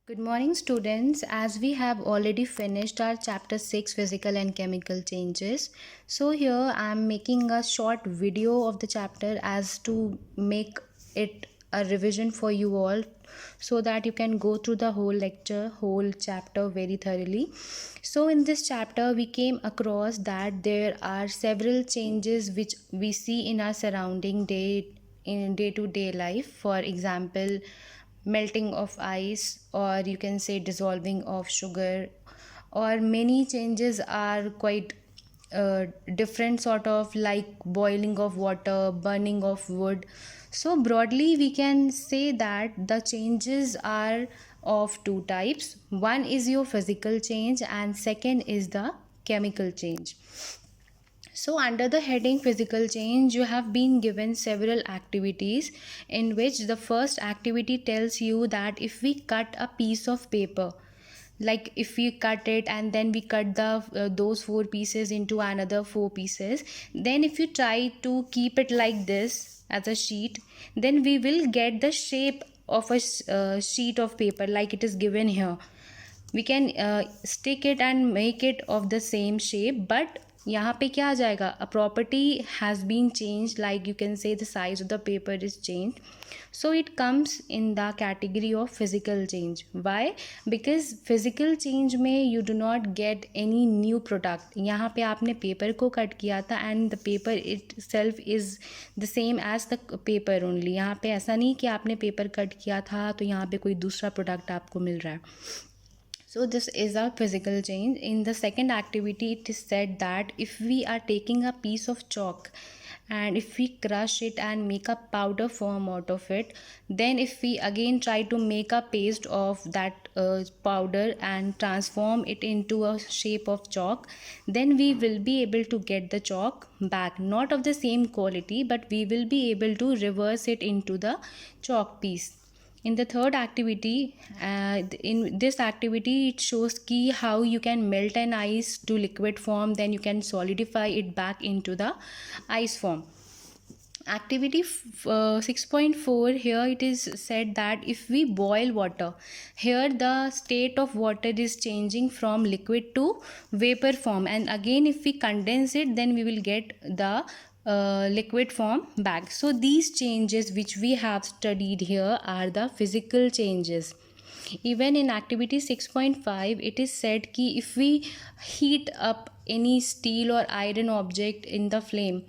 Good morning, students. As we have already finished our chapter 6 physical and chemical changes, so here I am making a short video of the chapter as to make it a revision for you all so that you can go through the whole chapter very thoroughly. So in this chapter we came across that there are several changes which we see in our surrounding day to day life. For example, melting of ice, or you can say dissolving of sugar, or many changes are quite different, sort of like boiling of water, burning of wood. So broadly we can say that the changes are of two types. One is your physical change and second is the chemical change. So, under the heading physical change, you have been given several activities, in which the first activity tells you that if we cut a piece of paper, like if we cut it and then we cut the those four pieces into another four pieces, then if you try to keep it like this as a sheet, then we will get the shape of a sheet of paper like it is given here. We can stick it and make it of the same shape, but यहाँ पे क्या आ जाएगा, a property has been changed, like you can say the size of the paper is changed. So it comes in the category of physical change. Why? Because physical change में you do not get any new product. यहाँ पे आपने paper को cut किया था and the paper itself is the same as the paper only. यहाँ पे ऐसा नहीं कि आपने पेपर कट किया था तो यहाँ पे कोई दूसरा प्रोडक्ट आपको मिल रहा है. So this is a physical change. In the second activity, it is said that if we are taking a piece of chalk and if we crush it and make a powder form out of it, then if we again try to make a paste of that powder and transform it into a shape of chalk, then we will be able to get the chalk back, not of the same quality, but we will be able to reverse it into the chalk piece. In the third activity, in this activity it shows key how you can melt an ice to liquid form, then you can solidify it back into the ice form. Activity 6.4, here it is said that if we boil water, here the state of water is changing from liquid to vapor form, and again if we condense it, then we will get the liquid form back. So these changes which we have studied here are the physical changes. Even in activity 6.5, it is said कि if we heat up any steel or iron object in the flame,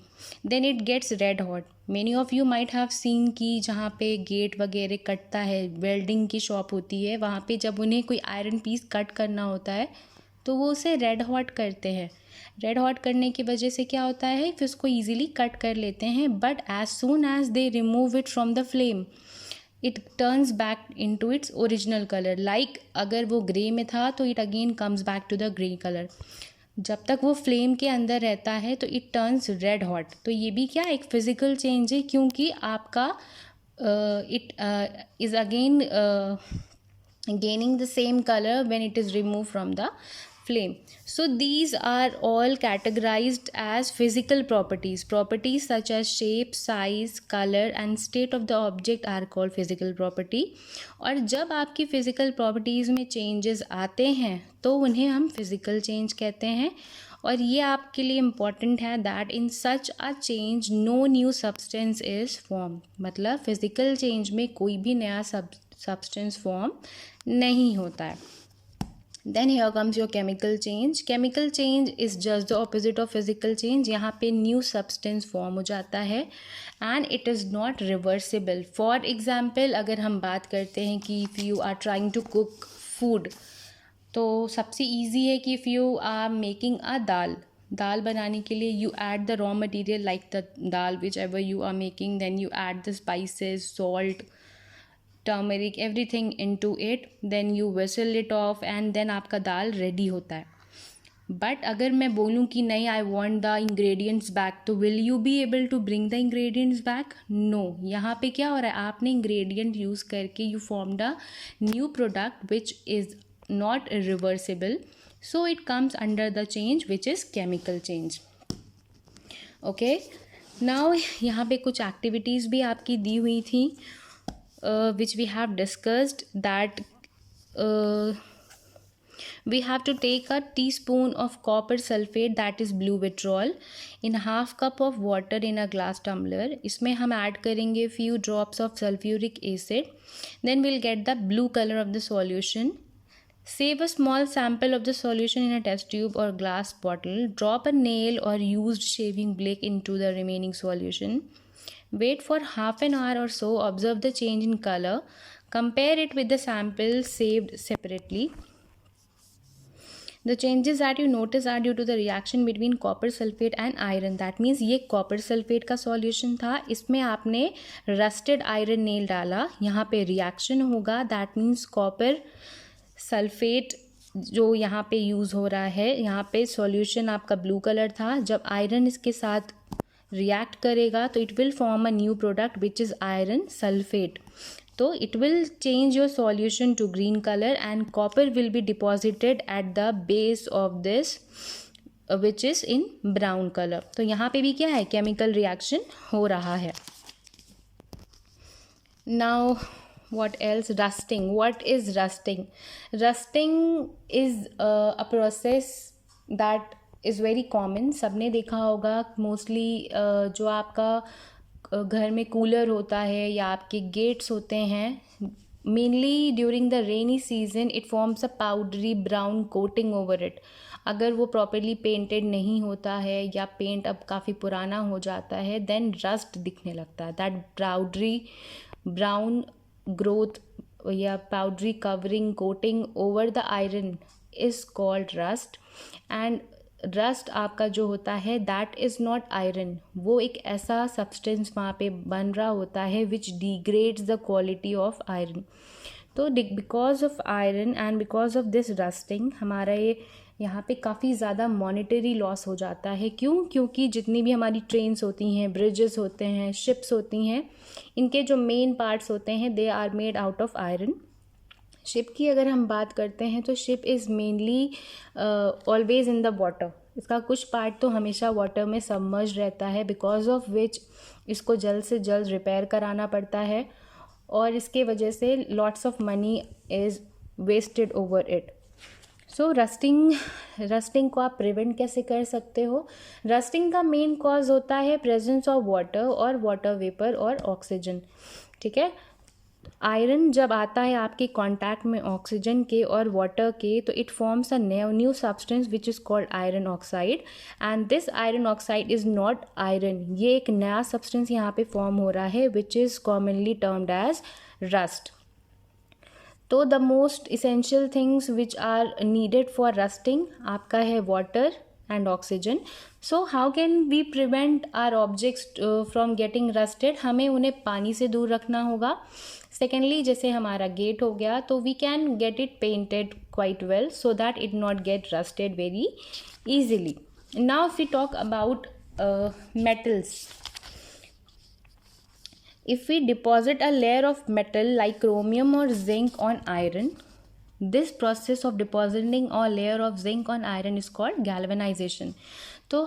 then it gets red hot. Many of you might have seen कि जहाँ पे gate वगैरह कटता है, welding की shop होती है, वहाँ पे जब उन्हें कोई आयरन पीस कट करना होता है तो वो उसे रेड हॉट करते हैं. रेड हॉट करने की वजह से क्या होता है, फिर उसको ईजिली कट कर लेते हैं, but as soon as they remove it from the flame it turns back into its original color. Like अगर वो ग्रे में था तो it again comes back to the grey color. जब तक वो फ्लेम के अंदर रहता है तो it turns red hot. तो ये भी क्या एक फिजिकल चेंज है, क्योंकि आपका it is again gaining the same color when it is removed from the flame. So these are all categorized as physical properties. Properties such as shape, size, color and state of the object are called physical property. और जब आपकी physical properties में changes आते हैं तो उन्हें हम physical change कहते हैं. और ये आपके लिए इम्पॉर्टेंट है that in such a change no new substance is form. मतलब फिजिकल चेंज में कोई भी नया सब्सटेंस फॉर्म नहीं होता है. Then here comes your chemical change. Chemical change is just the opposite of physical change. यहाँ पे new substance form हो जाता है and it is not reversible. For example, अगर हम बात करते हैं कि if you are trying to cook food, तो सबसे easy है कि if you are making a दाल बनाने के लिए you add the raw material like the dal whichever you are making, then you add the spices, salt, turmeric everything into it, then you whistle it off and then आपका दाल ready होता है. But अगर मैं बोलूँ कि नहीं I want the ingredients back, तो will you be able to bring the ingredients back? No. यहाँ पे क्या हो रहा है, आपने इंग्रेडिएंट यूज़ करके you formed a new product which is not reversible. So it comes under the change which is chemical change. Okay, now यहाँ पे कुछ एक्टिविटीज़ भी आपकी दी हुई थी which we have discussed, that we have to take a teaspoon of copper sulfate, that is blue vitriol, in half cup of water in a glass tumbler. इसमें हम add करेंगे few drops of sulfuric acid. Then we'll get the blue color of the solution. Save a small sample of the solution in a test tube or glass bottle. Drop a nail or used shaving blade into the remaining solution. Wait for half an hour or so. Observe the change in color. Compare it with the sample saved separately. The changes that you notice are due to the reaction between copper sulfate and iron. That means ये copper sulfate का solution था, इसमें आपने rusted iron nail डाला, यहाँ पे reaction होगा. That means copper sulfate जो यहाँ पे यूज़ हो रहा है, यहाँ पे solution आपका blue color था. जब iron इसके साथ react करेगा तो it will form a new product which is iron sulfate. तो it will change your solution to green color and copper will be deposited at the base of this which is in brown color. तो यहाँ पे भी क्या है, chemical reaction हो रहा है. Now what else? Rusting. What is rusting? Rusting is a process that is very common. सबने देखा होगा mostly जो आपका घर में कूलर होता है या आपके गेट्स होते हैं, mainly during the rainy season it forms a powdery brown coating over it. अगर वो प्रॉपरली पेंटेड नहीं होता है या पेंट अब काफ़ी पुराना हो जाता है, देन रस्ट दिखने लगता है. दैट पाउडरी ब्राउन ग्रोथ या powdery covering coating over the iron is called rust. And rust आपका जो होता है दैट इज़ नॉट आयरन, वो एक ऐसा सब्सटेंस वहाँ पे बन रहा होता है which degrades the quality of iron. तो because of iron and because of this rusting हमारा ये यहाँ पे काफ़ी ज़्यादा मॉनेटरी लॉस हो जाता है. क्यों? क्योंकि जितनी भी हमारी ट्रेन्स होती हैं, ब्रिजेस होते हैं, शिप्स होती हैं, इनके जो मेन पार्ट्स होते हैं they are made out of iron. Ship की अगर हम बात करते हैं तो ship is mainly always in the water. इसका कुछ पार्ट तो हमेशा वाटर में सबमर्ज रहता है, बिकॉज ऑफ विच इसको जल्द से जल्द रिपेयर कराना पड़ता है और इसके वजह से lots of money is wasted over it. So rusting को आप प्रिवेंट कैसे कर सकते हो? रस्टिंग का मेन कॉज होता है प्रेजेंस ऑफ वाटर और वाटर वेपर और ऑक्सीजन. ठीक है, आयरन जब आता है आपके कांटेक्ट में ऑक्सीजन के और वाटर के, तो it forms a new substance which is called iron oxide. And this iron oxide is not iron, ये एक नया सब्सटेंस यहाँ पे फॉर्म हो रहा है which is commonly termed as rust. तो the most essential things which are needed for rusting आपका है water and oxygen. So how can we prevent our objects from getting rusted? हमें उन्हें पानी से दूर रखना होगा. Secondly, जैसे हमारा गेट हो गया तो we can get it painted quite well so that it not get rusted very easily. Now if we talk about metals, if we deposit a layer of metal like chromium or zinc on iron, this process of depositing a layer of zinc on iron is called galvanization. So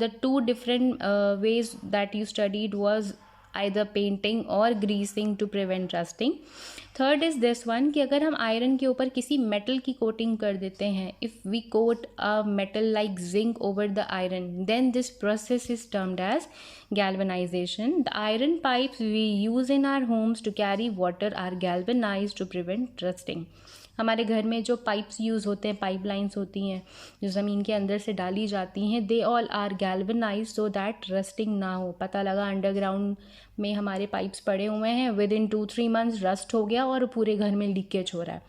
the two different ways that you studied was either painting or greasing to prevent rusting. Third is this one कि अगर हम iron के ऊपर किसी metal की coating कर देते हैं, if we coat a metal like zinc over the iron, then this process is termed as galvanization. The iron pipes we use in our homes to carry water are galvanized to prevent rusting. हमारे घर में जो pipes use होते हैं, pipe lines होती हैं जो ज़मीन के अंदर से डाली जाती हैं, they all are galvanize so that rusting ना हो. पता लगा अंडरग्राउंड में हमारे पाइप्स पड़े हुए हैं, विद इन 2-3 मंथ्स रस्ट हो गया और पूरे घर में लीकेज हो रहा है.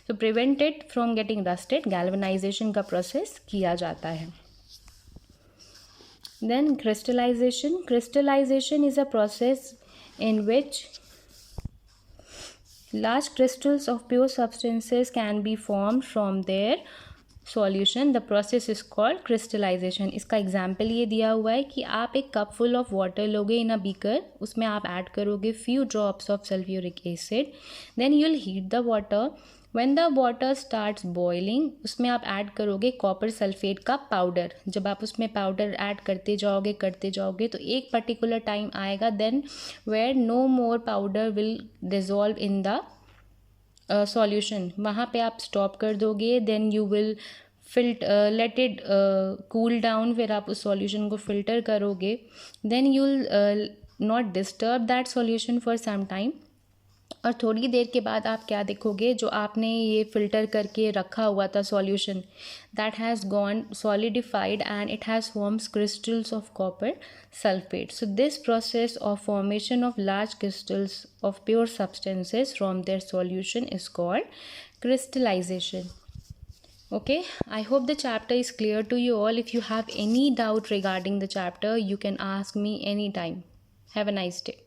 तो prevent it from getting rusted, galvanization का प्रोसेस किया जाता है. Then crystallization. Crystallization is a process in which large crystals of pure substances can be formed from their solution. The process is called crystallization. इसका example ये दिया हुआ है कि आप एक कप फुल ऑफ वाटर लोगे इन अ बीकर, उसमें आप ऐड करोगे few drops of sulfuric acid, then you will heat the water. When the water starts boiling, उसमें आप ऐड करोगे कॉपर सल्फेट का पाउडर. जब आप उसमें पाउडर ऐड करते जाओगे तो एक पर्टिकुलर टाइम आएगा then where no more powder will dissolve in the solution, वहाँ पे आप स्टॉप कर दोगे. Then you will let it cool down. फिर आप उस सॉल्यूशन को फिल्टर करोगे. Then you will not disturb that solution for some time. और थोड़ी देर के बाद आप क्या देखोगे, जो आपने ये फ़िल्टर करके रखा हुआ था solution, that has gone solidified and it has forms crystals of copper sulphate. So this process of formation of large crystals of pure substances from their solution is called crystallization. Okay, I hope the chapter is clear to you all. If you have any doubt regarding the chapter, you can ask me anytime. Have a nice day.